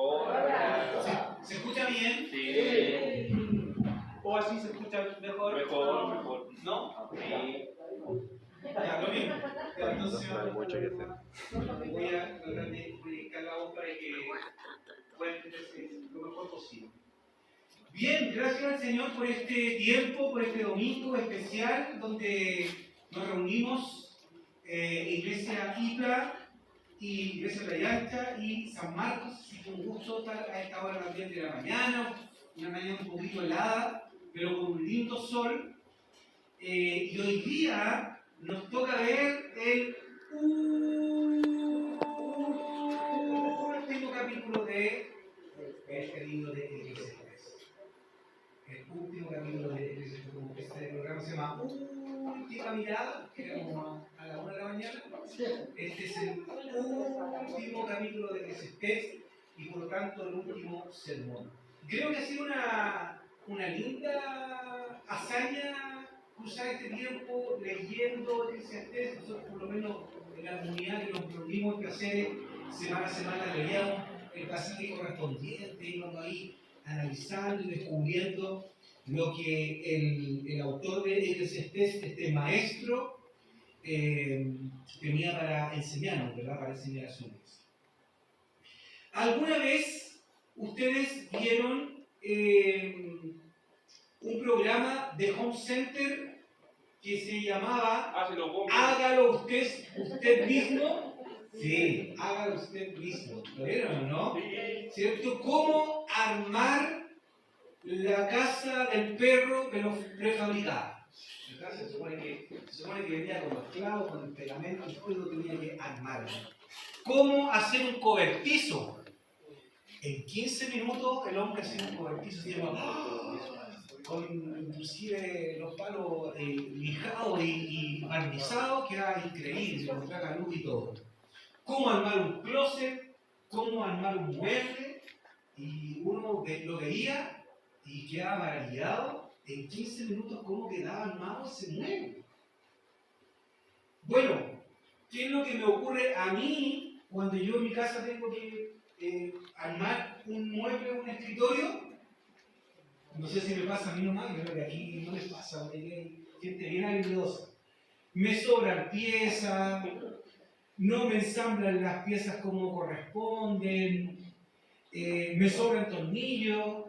Hola. ¿Se escucha bien? Sí. ¿O así se escucha mejor? Mejor. ¿No? Sí. Ya, lo mismo. Entonces No hay mucho que hacer. voy a tratar de proyectar la voz para que puedan entenderse lo mejor posible. Bien, gracias al Señor por este tiempo, por este domingo especial donde nos reunimos Iglesia IPLA y Iglesia Playa Ancha y San Marcos. Así que un gusto estar a esta hora también de la mañana, una mañana un poquito helada, pero con un lindo sol. Y hoy día nos toca ver el último capítulo de este libro de Eclesiastés. El último capítulo de Eclesiastés. Este programa se llama Última Mirada, que era como a la 1 de la mañana. Este es el último capítulo de Eclesiastés y por lo tanto el último sermón. Creo que ha sido una linda hazaña cruzar este tiempo leyendo Eclesiastés. Nosotros por lo menos en la comunidad que nos reunimos en placeres, semana a semana leíamos el pasaje correspondiente, íbamos ahí analizando y descubriendo lo que el autor de Eclesiastés, este maestro, tenía para enseñarnos, ¿verdad? Para enseñar a su iglesia. ¿Alguna vez ustedes vieron un programa de Home Center que se llamaba Hágalo usted mismo? Sí, hágalo usted mismo. ¿Lo vieron o no? ¿Cierto? ¿Cómo armar la casa del perro pero prefabricada? Se supone que venía con los clavos, con el pegamento, y todo lo tenía que armar. ¿Cómo hacer un cobertizo? En 15 minutos el hombre hacía un cobertizo con inclusive los palos lijados y barnizados, que era increíble, con traga luz y todo. ¿Cómo armar un closet? ¿Cómo armar un mueble? Y uno lo veía y quedaba maravillado en 15 minutos cómo quedaba armado ese mueble. Bueno, ¿qué es lo que me ocurre a mí cuando yo en mi casa tengo que armar un mueble, un escritorio? No sé si me pasa a mí nomás, yo creo que aquí no les pasa, porque hay gente bien habilidosa. Me sobran piezas, no me ensamblan las piezas como corresponden, me sobran tornillos.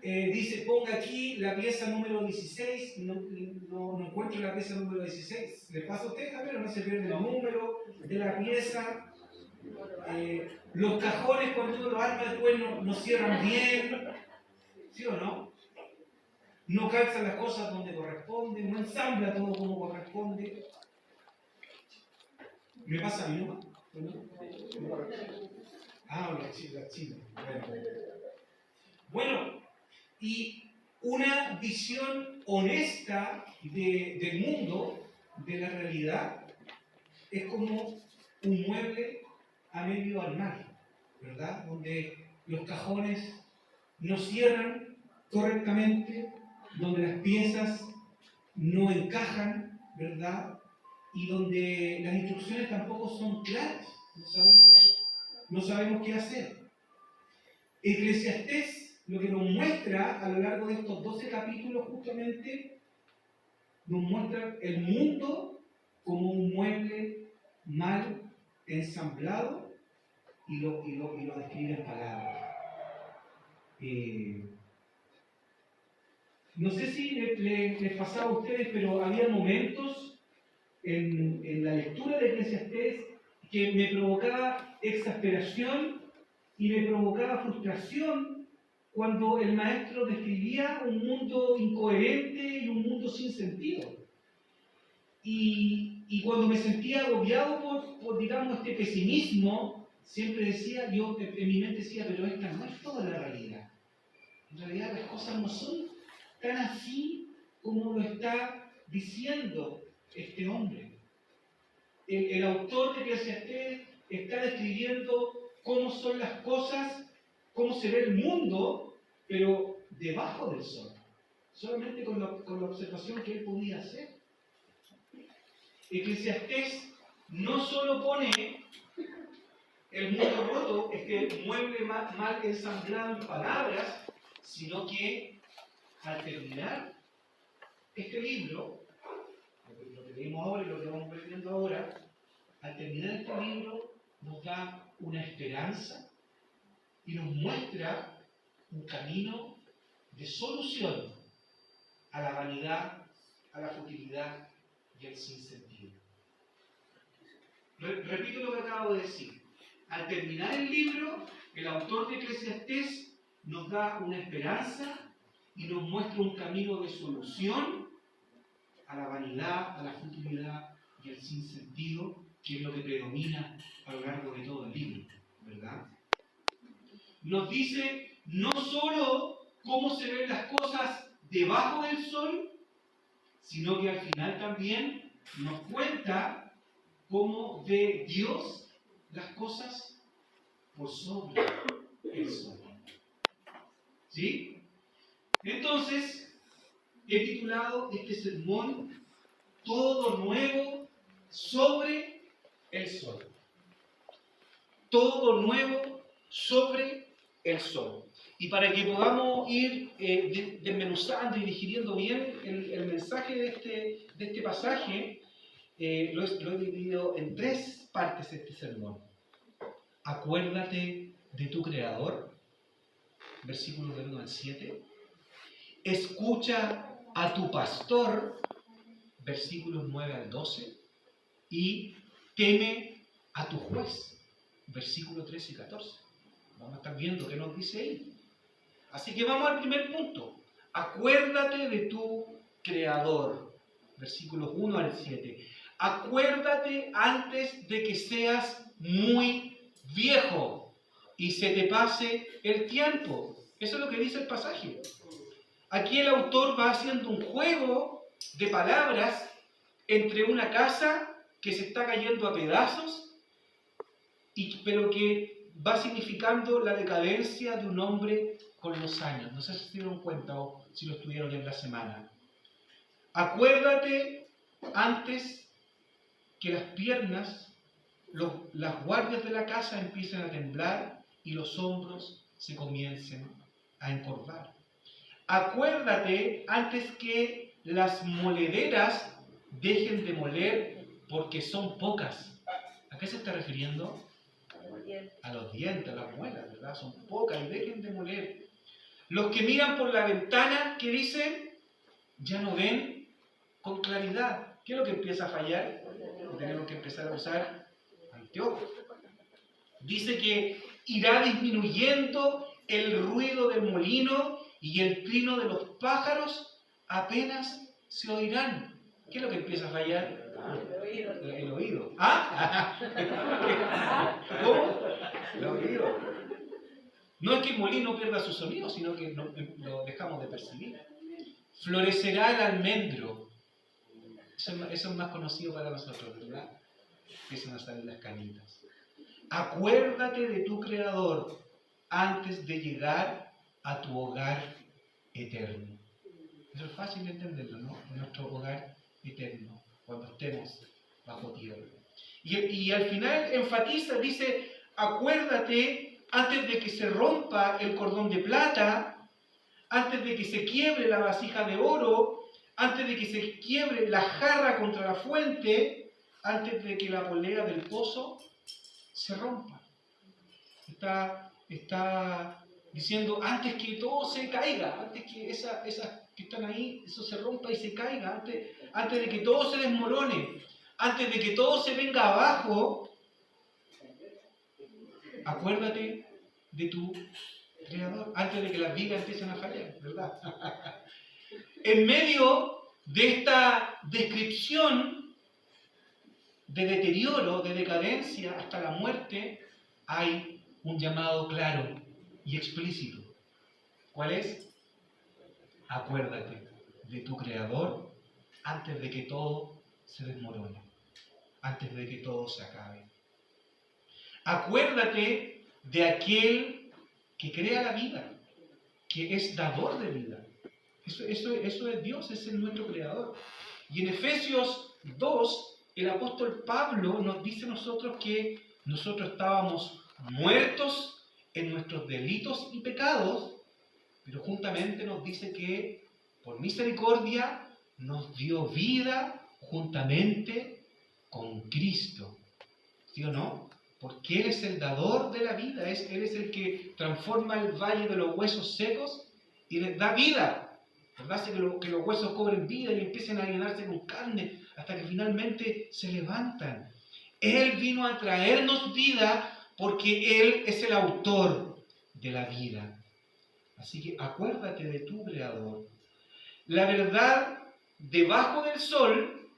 Dice, ponga aquí la pieza número 16, no encuentro la pieza número 16. ¿Le pasa a usted, Javier? No se pierde el número de la pieza. Los cajones, cuando uno los arma después, no cierran bien. ¿Sí o no? No calza las cosas donde corresponden, no ensambla todo como corresponde. ¿Me pasa a mí nomás? Ah, la china. Bueno, y una visión honesta del mundo, de la realidad, es como un mueble a medio armar, ¿verdad? Donde los cajones no cierran correctamente, donde las piezas no encajan, ¿verdad? Y donde las instrucciones tampoco son claras, no sabemos qué hacer. Eclesiastés, lo que nos muestra a lo largo de estos 12 capítulos justamente, nos muestra el mundo como un mueble mal ensamblado y lo describe en palabras. No sé si les pasaba a ustedes, pero había momentos en la lectura de Eclesiastés que me provocaba exasperación y me provocaba frustración cuando el maestro describía un mundo incoherente y un mundo sin sentido. Y cuando me sentía agobiado por digamos, este pesimismo, siempre decía, yo en mi mente decía, pero esta no es toda la realidad. En realidad las cosas no son tan así como lo está diciendo este hombre. El autor de Eclesiastés está describiendo cómo son las cosas, cómo se ve el mundo, pero debajo del sol. Solamente con la observación que él podía hacer. Eclesiastés no solo pone el mundo roto, este mueble mal ensamblado en palabras, sino que al terminar este libro, lo que leímos ahora y lo que vamos aprendiendo ahora, al terminar este libro nos da una esperanza y nos muestra un camino de solución a la vanidad, a la futilidad y al sinsentido. Repito lo que acabo de decir. Al terminar el libro, el autor de Eclesiastés nos da una esperanza y nos muestra un camino de solución a la vanidad, a la futilidad y al sinsentido, que es lo que predomina a lo largo de todo el libro, ¿verdad? Nos dice no solo cómo se ven las cosas debajo del sol, sino que al final también nos cuenta cómo ve Dios las cosas por sobre el sol. ¿Sí? Entonces, he titulado este sermón Todo nuevo sobre el sol. Todo nuevo sobre el sol. Y para que podamos ir desmenuzando y digiriendo bien el mensaje de este pasaje, lo he dividido en 3 partes este sermón. Acuérdate de tu Creador, versículos del 1 al 7. Escucha a tu pastor, versículos 9 al 12. Y teme a tu juez, versículos 13 y 14. Vamos a estar viendo qué nos dice ahí. Así que vamos al primer punto. Acuérdate de tu Creador, versículos 1 al 7. Acuérdate antes de que seas muy viejo y se te pase el tiempo. Eso es lo que dice el pasaje. Aquí el autor va haciendo un juego de palabras entre una casa que se está cayendo a pedazos, pero que va significando la decadencia de un hombre con los años. No sé si se dieron cuenta o si lo estuvieron en la semana. Acuérdate antes que las piernas, las guardias de la casa empiecen a temblar y los hombros se comiencen a encorvar. Acuérdate antes que las molederas dejen de moler porque son pocas. ¿A qué se está refiriendo? A los dientes, a las muelas, ¿verdad? Son pocas y dejen de moler. Los que miran por la ventana, ¿qué dicen? Ya no ven con claridad. ¿Qué es lo que empieza a fallar? Tenemos que empezar a usar anteojos. Dice que irá disminuyendo el ruido del molino y el trino de los pájaros apenas se oirán. ¿Qué es lo que empieza a fallar? El oído. ¿Ah? ¿Cómo? El oído. No es que el molino pierda su sonido, sino que lo dejamos de percibir. Florecerá el almendro. Eso es más conocido para nosotros, ¿verdad? Empiezan a salir las canitas. Acuérdate de tu Creador antes de llegar a tu hogar eterno. Eso es fácil de entenderlo, ¿no? Nuestro hogar eterno, cuando estemos bajo tierra. Y al final enfatiza, dice, acuérdate antes de que se rompa el cordón de plata, antes de que se quiebre la vasija de oro, antes de que se quiebre la jarra contra la fuente, antes de que la polea del pozo se rompa. Está diciendo, antes que todo se caiga, antes que esas que están ahí, eso se rompa y se caiga, antes de que todo se desmorone, antes de que todo se venga abajo, acuérdate de tu Creador, antes de que las vigas empiecen a fallar, ¿verdad? En medio de esta descripción de deterioro, de decadencia hasta la muerte, hay un llamado claro y explícito. ¿Cuál es? Acuérdate de tu Creador antes de que todo se desmorone, antes de que todo se acabe. Acuérdate de aquel que crea la vida, que es dador de vida. Eso es Dios, ese es nuestro Creador. Y en Efesios 2, el apóstol Pablo nos dice a nosotros que nosotros estábamos muertos en nuestros delitos y pecados, pero juntamente nos dice que por misericordia nos dio vida juntamente con Cristo. ¿Sí o no? Porque Él es el dador de la vida, Él es el que transforma el valle de los huesos secos y les da vida. ¿Verdad? Hace que los huesos cobren vida y empiecen a llenarse con carne hasta que finalmente se levantan. Él vino a traernos vida porque Él es el autor de la vida. Así que acuérdate de tu Creador. La verdad debajo del sol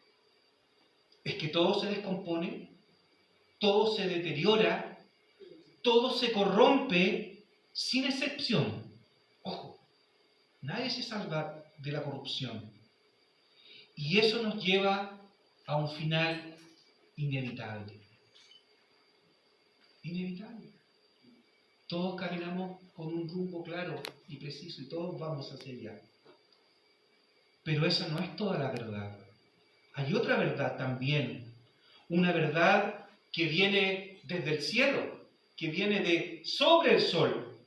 es que todo se descompone, todo se deteriora, todo se corrompe sin excepción. Ojo, nadie se salva de la corrupción. Y eso nos lleva a un final inevitable. Inevitable. Todos caminamos con un rumbo claro y preciso y todos vamos hacia allá. Pero esa no es toda la verdad. Hay otra verdad también. Una verdad que viene desde el cielo, que viene de sobre el sol.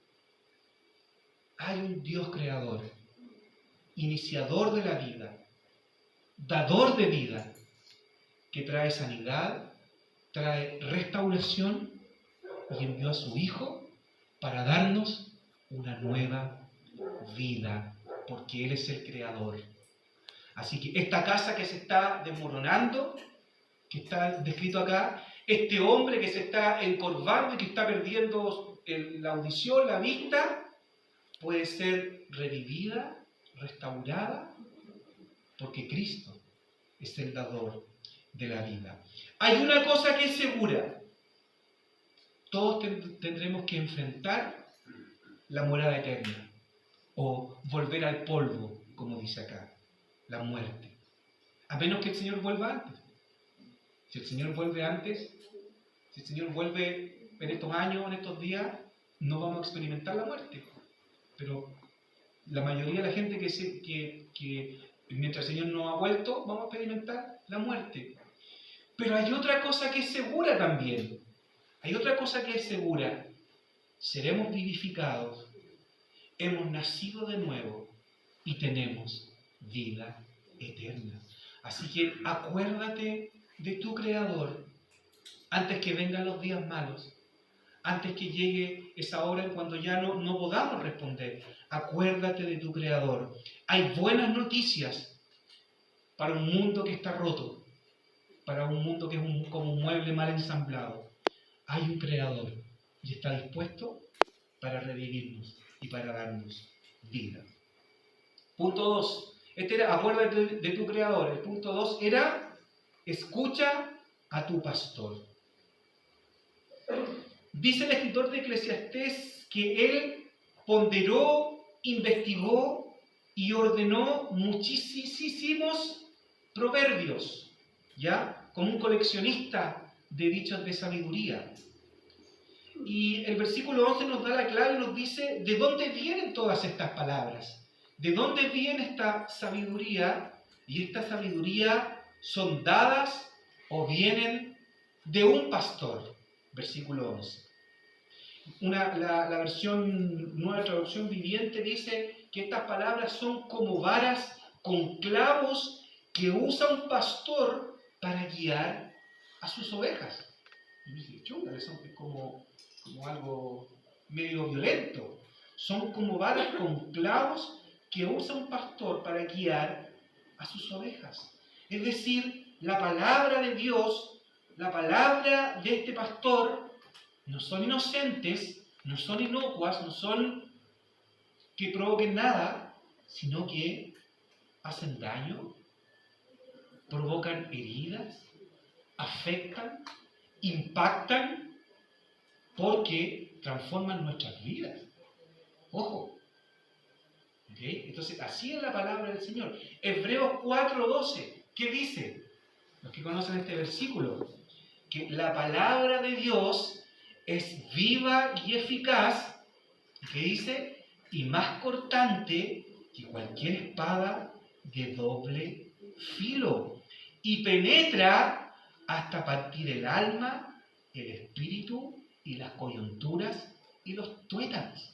Hay un Dios creador, iniciador de la vida, dador de vida, que trae sanidad, trae restauración y envió a su Hijo para darnos una nueva vida, porque Él es el creador. Así que esta casa que se está desmoronando, que está descrito acá, este hombre que se está encorvando y que está perdiendo la audición, la vista, puede ser revivida, restaurada, porque Cristo es el dador de la vida. Hay una cosa que es segura. Todos tendremos que enfrentar la morada eterna, o volver al polvo, como dice acá, la muerte. A menos que el Señor vuelva antes. Si el Señor vuelve antes, si el Señor vuelve en estos años, en estos días, no vamos a experimentar la muerte. Pero la mayoría de la gente que mientras el Señor no ha vuelto, vamos a experimentar la muerte. Pero hay otra cosa que es segura también. Hay otra cosa que es segura. Seremos vivificados, hemos nacido de nuevo y tenemos vida eterna. Así que acuérdate de tu Creador antes que vengan los días malos, antes que llegue esa hora en cuando ya no podamos responder. Acuérdate de tu Creador. Hay buenas noticias para un mundo que está roto, para un mundo que es como un mueble mal ensamblado. Hay un Creador y está dispuesto para revivirnos y para darnos vida. Punto 2. Este era, acuérdate de tu Creador. El punto 2 era, escucha a tu pastor. Dice el escritor de Eclesiastés que él ponderó, investigó y ordenó muchísimos proverbios, ¿ya? Como un coleccionista de dichos de sabiduría. Y el versículo 11 nos da la clave y nos dice de dónde vienen todas estas palabras. ¿De dónde viene esta sabiduría? Y esta sabiduría son dadas o vienen de un pastor. Versículo 11. La versión, nueva traducción viviente dice que estas palabras son como varas con clavos que usa un pastor para guiar a sus ovejas. Y dije, chunga, eso es como algo medio violento. Son como varas con clavos que usa un pastor para guiar a sus ovejas. Es decir, la palabra de Dios, la palabra de este pastor, no son inocentes, no son inocuas, no son que provoquen nada, sino que hacen daño, provocan heridas, afectan, impactan, porque transforman nuestras vidas. Ojo. ¿Okay? Entonces, así es la palabra del Señor. Hebreos 4:12, ¿qué dice? Los que conocen este versículo, que la palabra de Dios es viva y eficaz, ¿qué dice? Y más cortante que cualquier espada de doble filo, y penetra hasta partir el alma, el espíritu y las coyunturas y los tuétanos.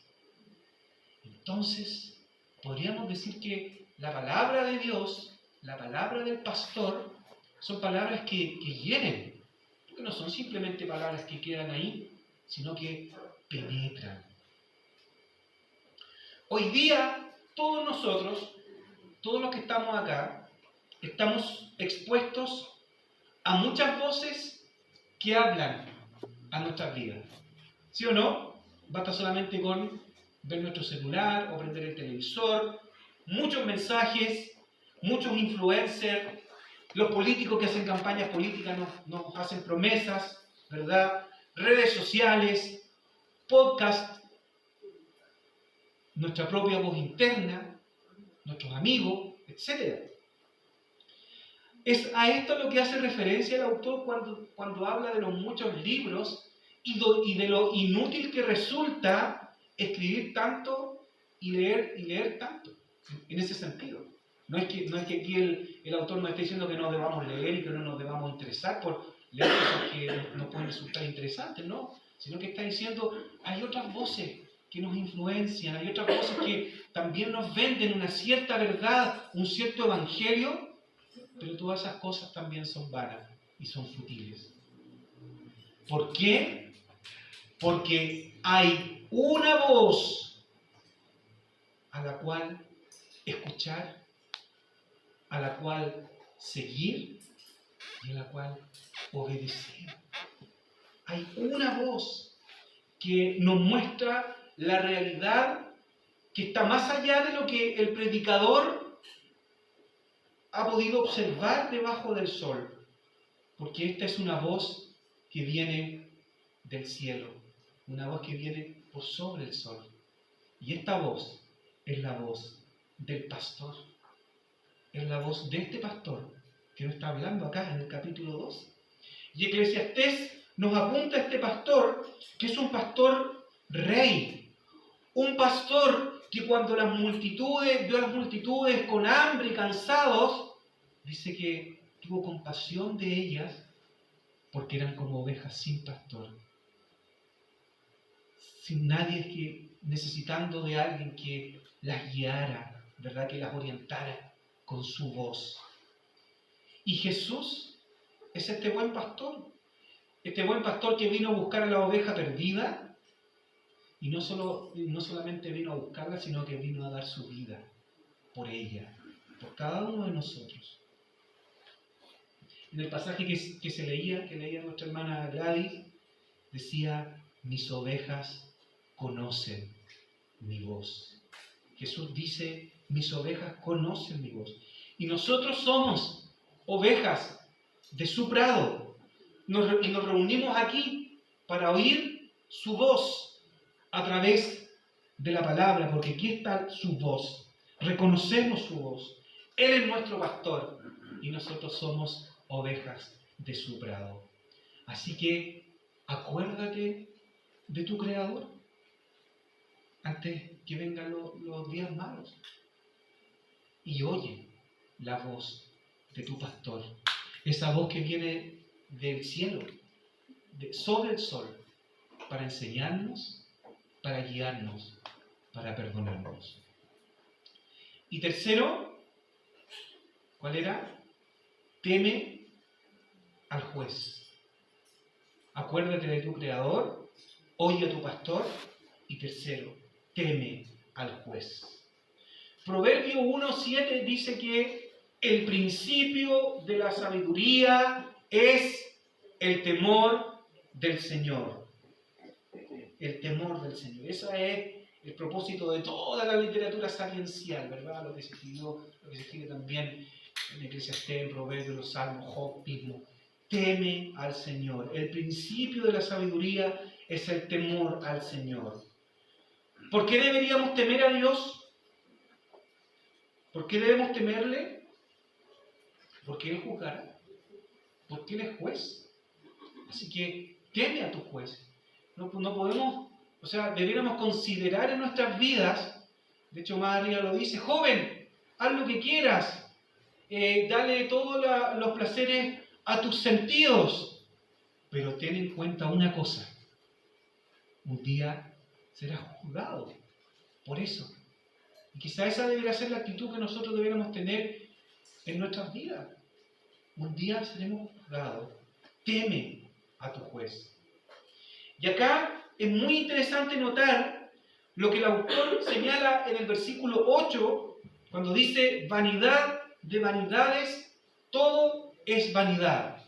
Entonces, podríamos decir que la palabra de Dios, la palabra del pastor, son palabras que hieren, que no son simplemente palabras que quedan ahí, sino que penetran. Hoy día, todos nosotros, todos los que estamos acá, estamos expuestos a muchas voces que hablan a nuestras vidas. ¿Sí o no? Basta solamente con ver nuestro celular o prender el televisor, muchos mensajes, muchos influencers, los políticos que hacen campañas políticas nos hacen promesas, ¿verdad? Redes sociales, podcast, nuestra propia voz interna, nuestros amigos, etc. Es a esto lo que hace referencia el autor cuando habla de los muchos libros y de lo inútil que resulta escribir tanto y leer tanto, en ese sentido. No es que aquí el autor nos esté diciendo que no debamos leer y que no nos debamos interesar por leer cosas que nos pueden resultar interesantes, no, sino que está diciendo, hay otras voces que nos influencian, hay otras voces que también nos venden una cierta verdad, un cierto evangelio, pero todas esas cosas también son vanas y son futiles. ¿Por qué? Porque hay una voz a la cual escuchar, a la cual seguir y a la cual obedecer. Hay una voz que nos muestra la realidad que está más allá de lo que el predicador ha podido observar debajo del sol, porque esta es una voz que viene del cielo, una voz que viene por sobre el sol. Y esta voz es la voz del pastor, es la voz de este pastor que nos está hablando acá en el capítulo 2. Y Eclesiastés nos apunta a este pastor, que es un pastor rey, un pastor que cuando vio a las multitudes con hambre y cansados, dice que tuvo compasión de ellas porque eran como ovejas sin pastor, sin nadie necesitando de alguien que las guiara, ¿verdad? Que las orientara con su voz. Y Jesús es este buen pastor que vino a buscar a la oveja perdida, y no solamente vino a buscarla, sino que vino a dar su vida por ella, por cada uno de nosotros. En el pasaje que leía nuestra hermana Gladys, decía, mis ovejas conocen mi voz. Jesús dice, mis ovejas conocen mi voz. Y nosotros somos ovejas de su prado. Y nos reunimos aquí para oír su voz a través de la palabra, porque aquí está su voz. Reconocemos su voz. Él es nuestro pastor y nosotros somos ovejas de su prado. Así que acuérdate de tu Creador antes que vengan los días malos y oye la voz de tu pastor, esa voz que viene del cielo, sobre el sol, para enseñarnos, para guiarnos, para perdonarnos. Y tercero, ¿cuál era? Teme al juez. Acuérdate de tu Creador, oye a tu pastor, y tercero, teme al juez. Proverbio 1:7 dice que el principio de la sabiduría es el temor del Señor. El temor del Señor. Ese es el propósito de toda la literatura sapiencial, ¿verdad? Lo que se escribe también en Eclesiastés, en Proverbios, los Salmos, Job mismo. Teme al Señor. El principio de la sabiduría es el temor al Señor. ¿Por qué deberíamos temer a Dios? ¿Por qué debemos temerle? Porque Él juzgará. Porque Él es juez. Así que teme a tu juez. No podemos, debiéramos considerar en nuestras vidas, de hecho más arriba lo dice, joven, haz lo que quieras, dale todos los placeres a tus sentidos, pero ten en cuenta una cosa, un día serás juzgado por eso. Y quizá esa debería ser la actitud que nosotros deberíamos tener en nuestras vidas. Un día seremos juzgados. Teme a tu juez. Y acá es muy interesante notar lo que el autor señala en el versículo 8, cuando dice, vanidad de vanidades, todo es vanidad.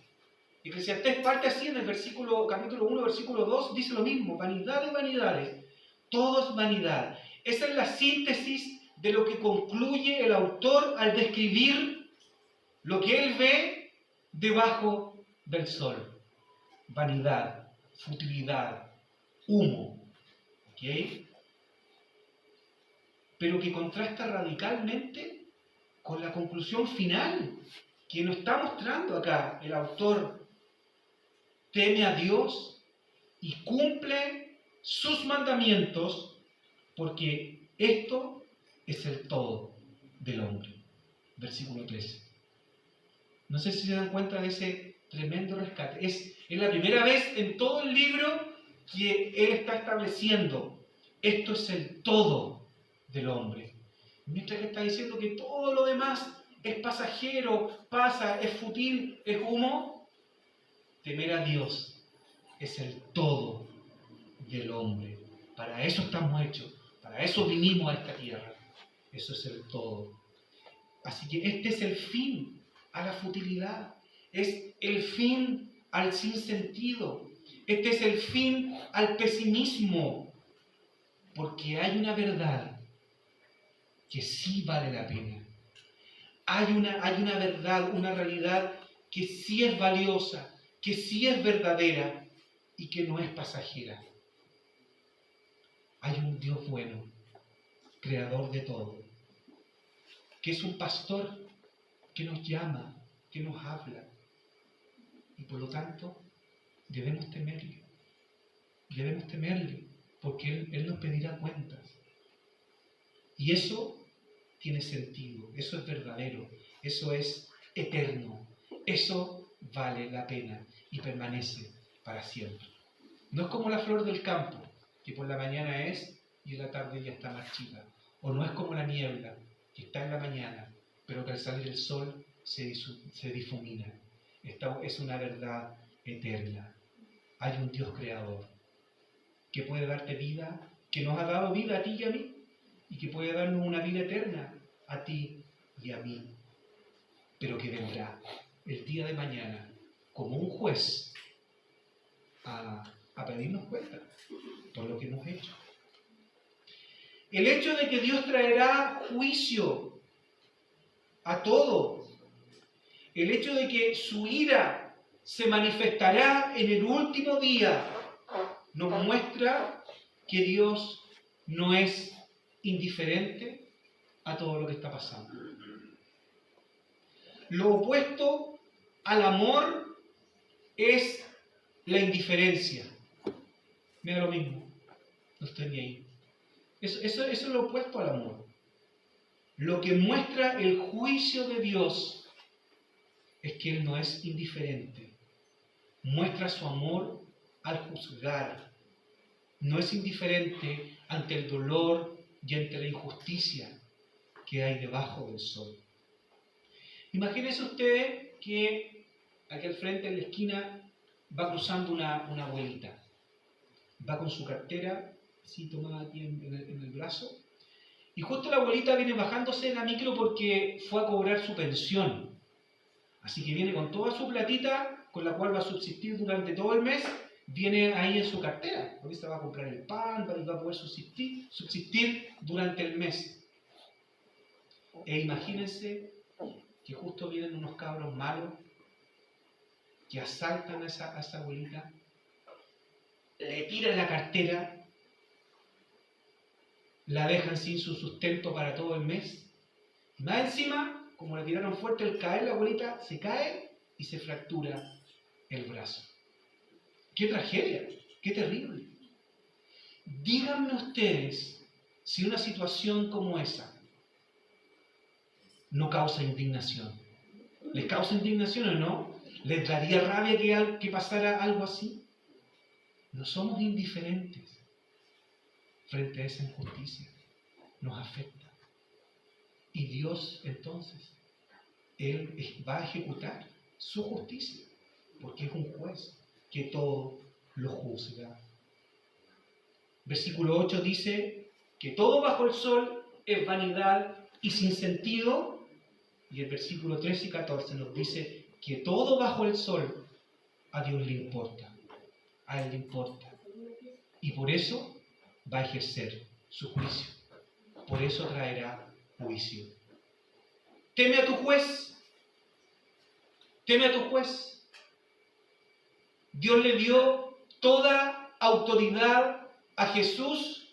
Eclesiastés parte así en el capítulo 1, versículo 2, dice lo mismo, vanidad de vanidades, todo es vanidad. Esa es la síntesis de lo que concluye el autor al describir lo que él ve debajo del sol. Vanidad, futilidad, humo. ¿Ok? Pero que contrasta radicalmente con la conclusión final que nos está mostrando acá el autor. Teme a Dios y cumple sus mandamientos, porque esto es el todo del hombre. Versículo 13. No sé si se dan cuenta de ese tremendo rescate. Es la primera vez en todo el libro que él está estableciendo, esto es el todo del hombre. Mientras que está diciendo que todo lo demás es pasajero, pasa, es fútil, es humo, temer a Dios es el todo del hombre. Para eso estamos hechos, para eso vinimos a esta tierra. Eso es el todo. Así que este es el fin a la futilidad, es el fin al sinsentido, este es el fin al pesimismo, porque hay una verdad que sí vale la pena. Hay una verdad, una realidad que sí es valiosa, que sí es verdadera y que no es pasajera. Hay un Dios bueno, creador de todo, que es un pastor que nos llama, que nos habla. Y por lo tanto, debemos temerle. Debemos temerle, porque Él nos pedirá cuentas. Y eso tiene sentido, eso es verdadero, eso es eterno, eso vale la pena y permanece para siempre. No es como la flor del campo, que por la mañana es y en la tarde ya está marchita. O no es como la niebla, que está en la mañana, pero que al salir el sol se difumina. Esta es una verdad eterna. Hay un Dios creador que puede darte vida, que nos ha dado vida a ti y a mí, y que puede darnos una vida eterna a ti y a mí, pero que vendrá el día de mañana como un juez a pedirnos cuenta por lo que hemos hecho. El hecho de que Dios traerá juicio a todo, el hecho de que su ira se manifestará en el último día, nos muestra que Dios no es indiferente a todo lo que está pasando. Lo opuesto al amor es la indiferencia. Me da lo mismo, no estoy ni ahí. Eso es lo opuesto al amor. Lo que muestra el juicio de Dios es que Él no es indiferente. Muestra su amor al juzgar. No es indiferente ante el dolor y ante la injusticia que hay debajo del sol. Imagínese usted que aquí al frente, en la esquina, va cruzando una abuelita. Va con su cartera, así tomada aquí en el brazo, y justo la abuelita viene bajándose en la micro porque fue a cobrar su pensión. Así que viene con toda su platita, con la cual va a subsistir durante todo el mes, viene ahí en su cartera, porque se va a comprar el pan y va a poder subsistir durante el mes. E imagínense que justo vienen unos cabros malos que asaltan a esa abuelita, le tiran la cartera, la dejan sin su sustento para todo el mes, y más encima, como le tiraron fuerte al caer, la abuelita se cae y se fractura el brazo. ¡Qué tragedia! ¡Qué terrible! Díganme ustedes si una situación como esa no causa indignación. ¿Les causa indignación o no? ¿Les daría rabia que pasara algo así? No somos indiferentes. frente a esa injusticia nos afecta. Y Dios entonces, Él va a ejecutar su justicia, porque es un juez que todo lo juzga. Versículo 8 dice que todo bajo el sol es vanidad y sin sentido, y el versículo 13 y 14 nos dice que todo bajo el sol a Dios le importa, a Él le importa, y por eso va a ejercer su juicio, por eso traerá juicio. Teme a tu juez, teme a tu juez. Dios le dio toda autoridad a Jesús,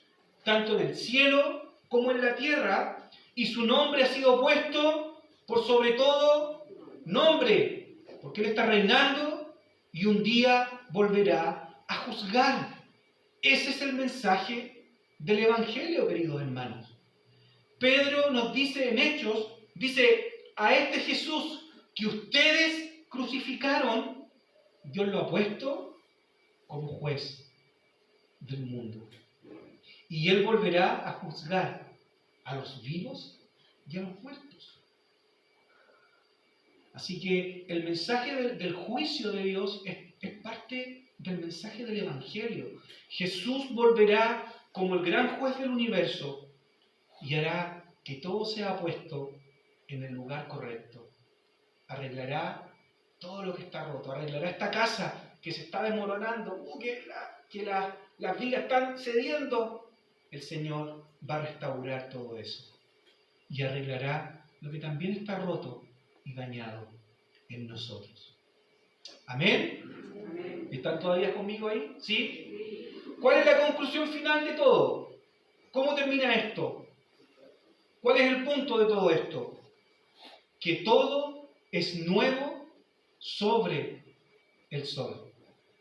tanto en el cielo como en la tierra, y su nombre ha sido puesto por sobre todo nombre, porque Él está reinando y un día volverá a juzgar. Ese es el mensaje del Evangelio, queridos hermanos. Pedro nos dice en Hechos, dice, a este Jesús que ustedes crucificaron, Dios lo ha puesto como juez del mundo. Y Él volverá a juzgar a los vivos y a los muertos. Así que el mensaje del juicio de Dios es parte del mensaje del Evangelio. Jesús volverá como el gran juez del universo y hará que todo sea puesto en el lugar correcto. Arreglará todo lo que está roto, arreglará esta casa que se está desmoronando, que las vigas están cediendo. El Señor va a restaurar todo eso y arreglará lo que también está roto y dañado en nosotros. ¿Amén? ¿Están todavía conmigo ahí? ¿Sí? ¿Cuál es la conclusión final de todo? ¿Cómo termina esto? ¿Cuál es el punto de todo esto? Que todo es nuevo sobre el sol,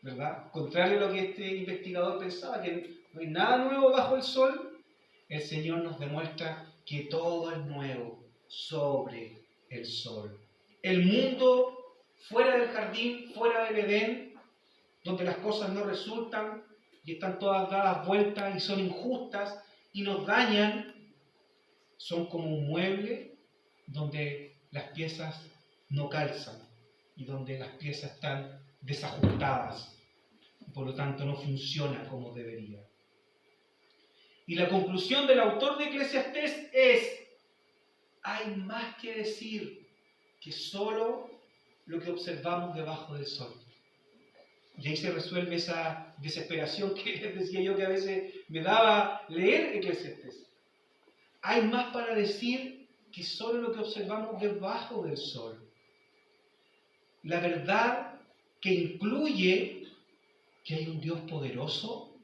¿verdad? Contrario a lo que este investigador pensaba, que no hay nada nuevo bajo el sol, el Señor nos demuestra que todo es nuevo sobre el sol. El mundo fuera del jardín, fuera del Edén, donde las cosas no resultan y están todas dadas vueltas y son injustas y nos dañan, son como un mueble donde las piezas no calzan y donde las piezas están desajustadas y por lo tanto no funciona como debería. Y la conclusión del autor de Eclesiastés es: hay más que decir que solo lo que observamos debajo del sol. Y ahí se resuelve esa desesperación que les decía yo que a veces me daba leer Eclesiastés. Hay más para decir que solo lo que observamos debajo del sol. La verdad que incluye que hay un Dios poderoso,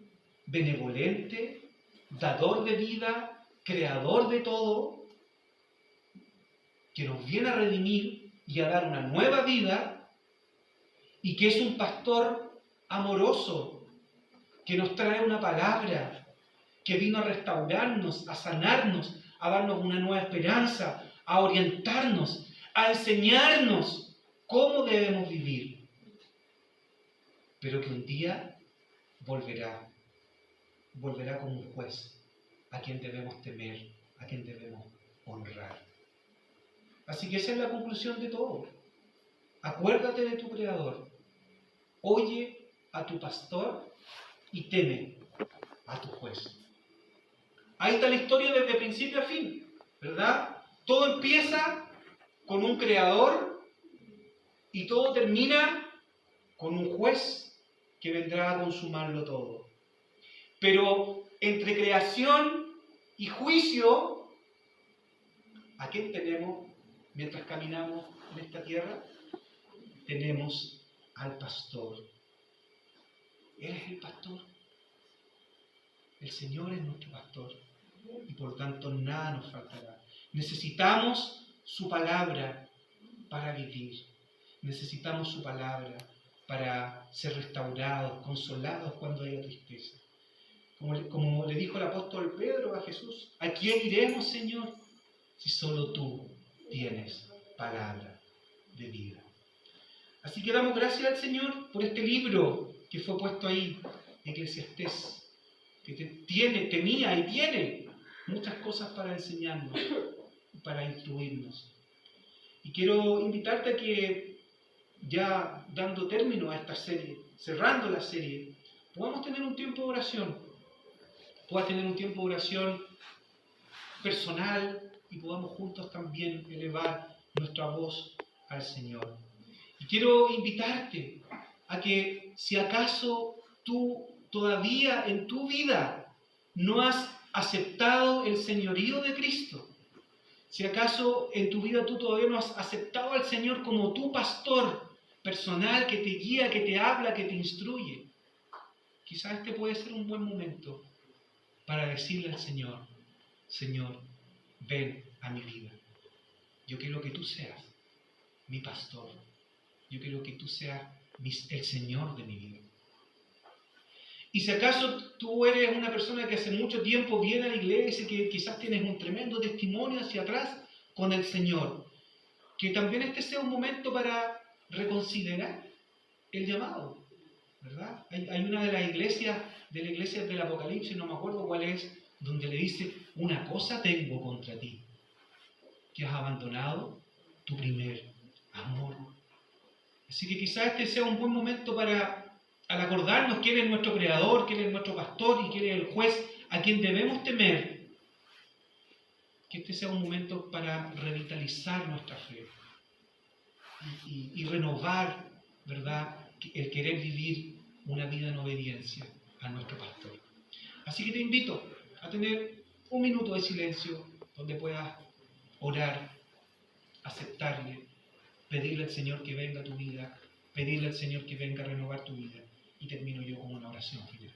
benevolente, dador de vida, creador de todo, que nos viene a redimir y a dar una nueva vida, y que es un pastor amoroso, que nos trae una palabra, que vino a restaurarnos, a sanarnos, a darnos una nueva esperanza, a orientarnos, a enseñarnos cómo debemos vivir. Pero que un día volverá como un juez a quien debemos temer, a quien debemos honrar. Así que esa es la conclusión de todo. Acuérdate de tu Creador, oye a tu pastor y teme a tu juez. Ahí está la historia desde principio a fin, ¿verdad? Todo empieza con un creador y todo termina con un juez que vendrá a consumarlo todo. Pero entre creación y juicio, ¿a quién tenemos mientras caminamos en esta tierra? Tenemos al pastor. Él es el pastor. El Señor es nuestro pastor. Y por lo tanto nada nos faltará. Necesitamos su palabra para vivir. Necesitamos su palabra para ser restaurados, consolados cuando haya tristeza. Como le dijo el apóstol Pedro a Jesús: ¿a quién iremos, Señor, si solo tú tienes palabra de vida? Así que damos gracias al Señor por este libro que fue puesto ahí, Eclesiastés. que tenía y tiene muchas cosas para enseñarnos, para instruirnos. Y quiero invitarte a que, ya dando término a esta serie, cerrando la serie, podamos tener un tiempo de oración. Puedas tener un tiempo de oración personal y podamos juntos también elevar nuestra voz al Señor. Y quiero invitarte a que, si acaso tú todavía en tu vida no has aceptado el señorío de Cristo, si acaso en tu vida tú todavía no has aceptado al Señor como tu pastor personal que te guía, que te habla, que te instruye, quizás este puede ser un buen momento para decirle al Señor: Señor, ven a mi vida. Yo quiero que tú seas mi pastor. Yo quiero que tú seas el Señor de mi vida. Y si acaso tú eres una persona que hace mucho tiempo viene a la iglesia y que quizás tienes un tremendo testimonio hacia atrás con el Señor, que también este sea un momento para reconsiderar el llamado, ¿verdad? Hay una de las iglesias del Apocalipsis, no me acuerdo cuál es, donde le dice: una cosa tengo contra ti, que has abandonado tu primer amor. Así que quizás este sea un buen momento para, al acordarnos quién es nuestro Creador, quién es nuestro pastor y quién es el juez a quien debemos temer, que este sea un momento para revitalizar nuestra fe y renovar, ¿verdad?, el querer vivir una vida en obediencia a nuestro pastor. Así que te invito a tener un minuto de silencio donde puedas orar, aceptarle, pedirle al Señor que venga a tu vida, pedirle al Señor que venga a renovar tu vida. Y termino yo con una oración final.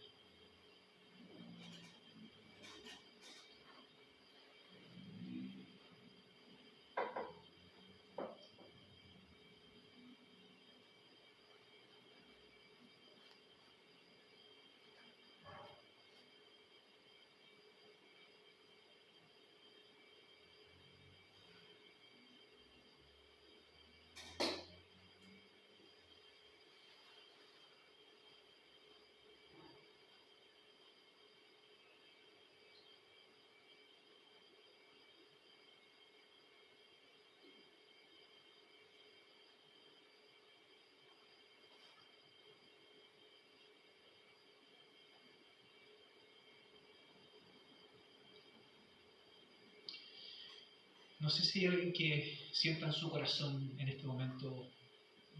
No sé si hay alguien que sienta en su corazón en este momento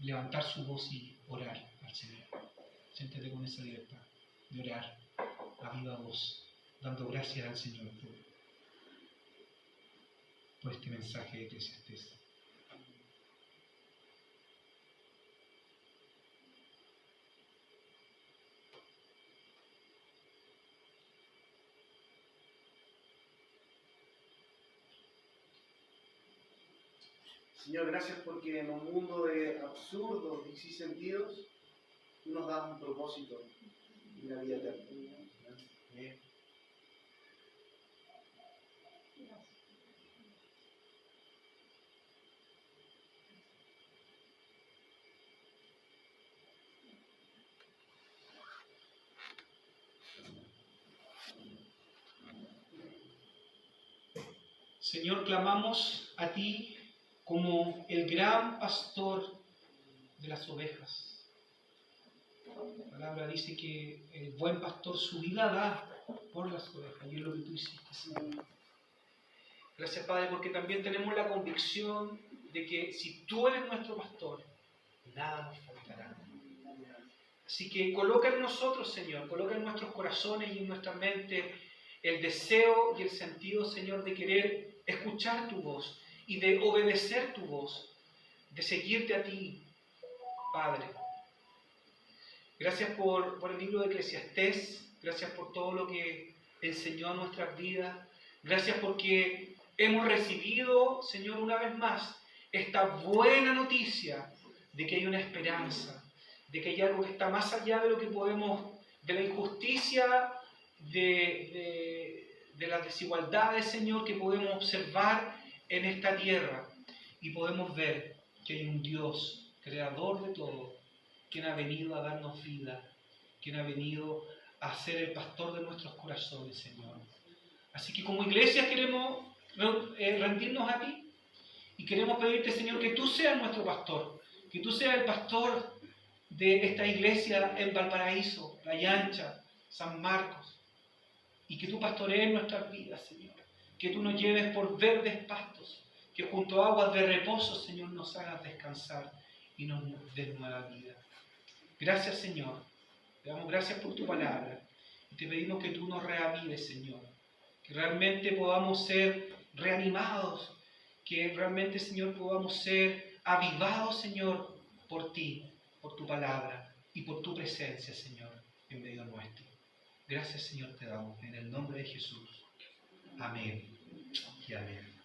levantar su voz y orar al Señor. Siéntete con esa libertad de orar a viva voz, dando gracias al Señor por este mensaje de Eclesiastés. Señor, gracias porque en un mundo de absurdos y sin sentidos, tú nos das un propósito y una vida eterna. Amén. Señor, clamamos a ti como el gran pastor de las ovejas. La palabra dice que el buen pastor su vida da por las ovejas, y es lo que tú hiciste, Señor. Gracias, Padre, porque también tenemos la convicción de que si tú eres nuestro pastor, nada nos faltará. Así que coloca en nosotros, Señor, coloca en nuestros corazones y en nuestra mente el deseo y el sentido, Señor, de querer escuchar tu voz y de obedecer tu voz, de seguirte a ti, Padre. Gracias por el libro de Eclesiastés, gracias por todo lo que enseñó a nuestras vidas, gracias porque hemos recibido, Señor, una vez más, esta buena noticia de que hay una esperanza, de que hay algo que está más allá de lo que podemos, de la injusticia, de las desigualdades, Señor, que podemos observar en esta tierra, y podemos ver que hay un Dios, creador de todo, quien ha venido a darnos vida, quien ha venido a ser el pastor de nuestros corazones, Señor. Así que como iglesia queremos rendirnos a ti y queremos pedirte, Señor, que tú seas nuestro pastor, que tú seas el pastor de esta iglesia en Valparaíso, Playa Ancha, San Marcos, y que tú pastorees nuestras vidas, Señor, que tú nos lleves por verdes pastos, que junto a aguas de reposo, Señor, nos hagas descansar y nos des nueva vida. Gracias, Señor. Te damos gracias por tu palabra. Y te pedimos que tú nos reavives, Señor. Que realmente podamos ser reanimados. Que realmente, Señor, podamos ser avivados, Señor, por ti, por tu palabra y por tu presencia, Señor, en medio nuestro. Gracias, Señor, te damos. En el nombre de Jesús. Amén y amén.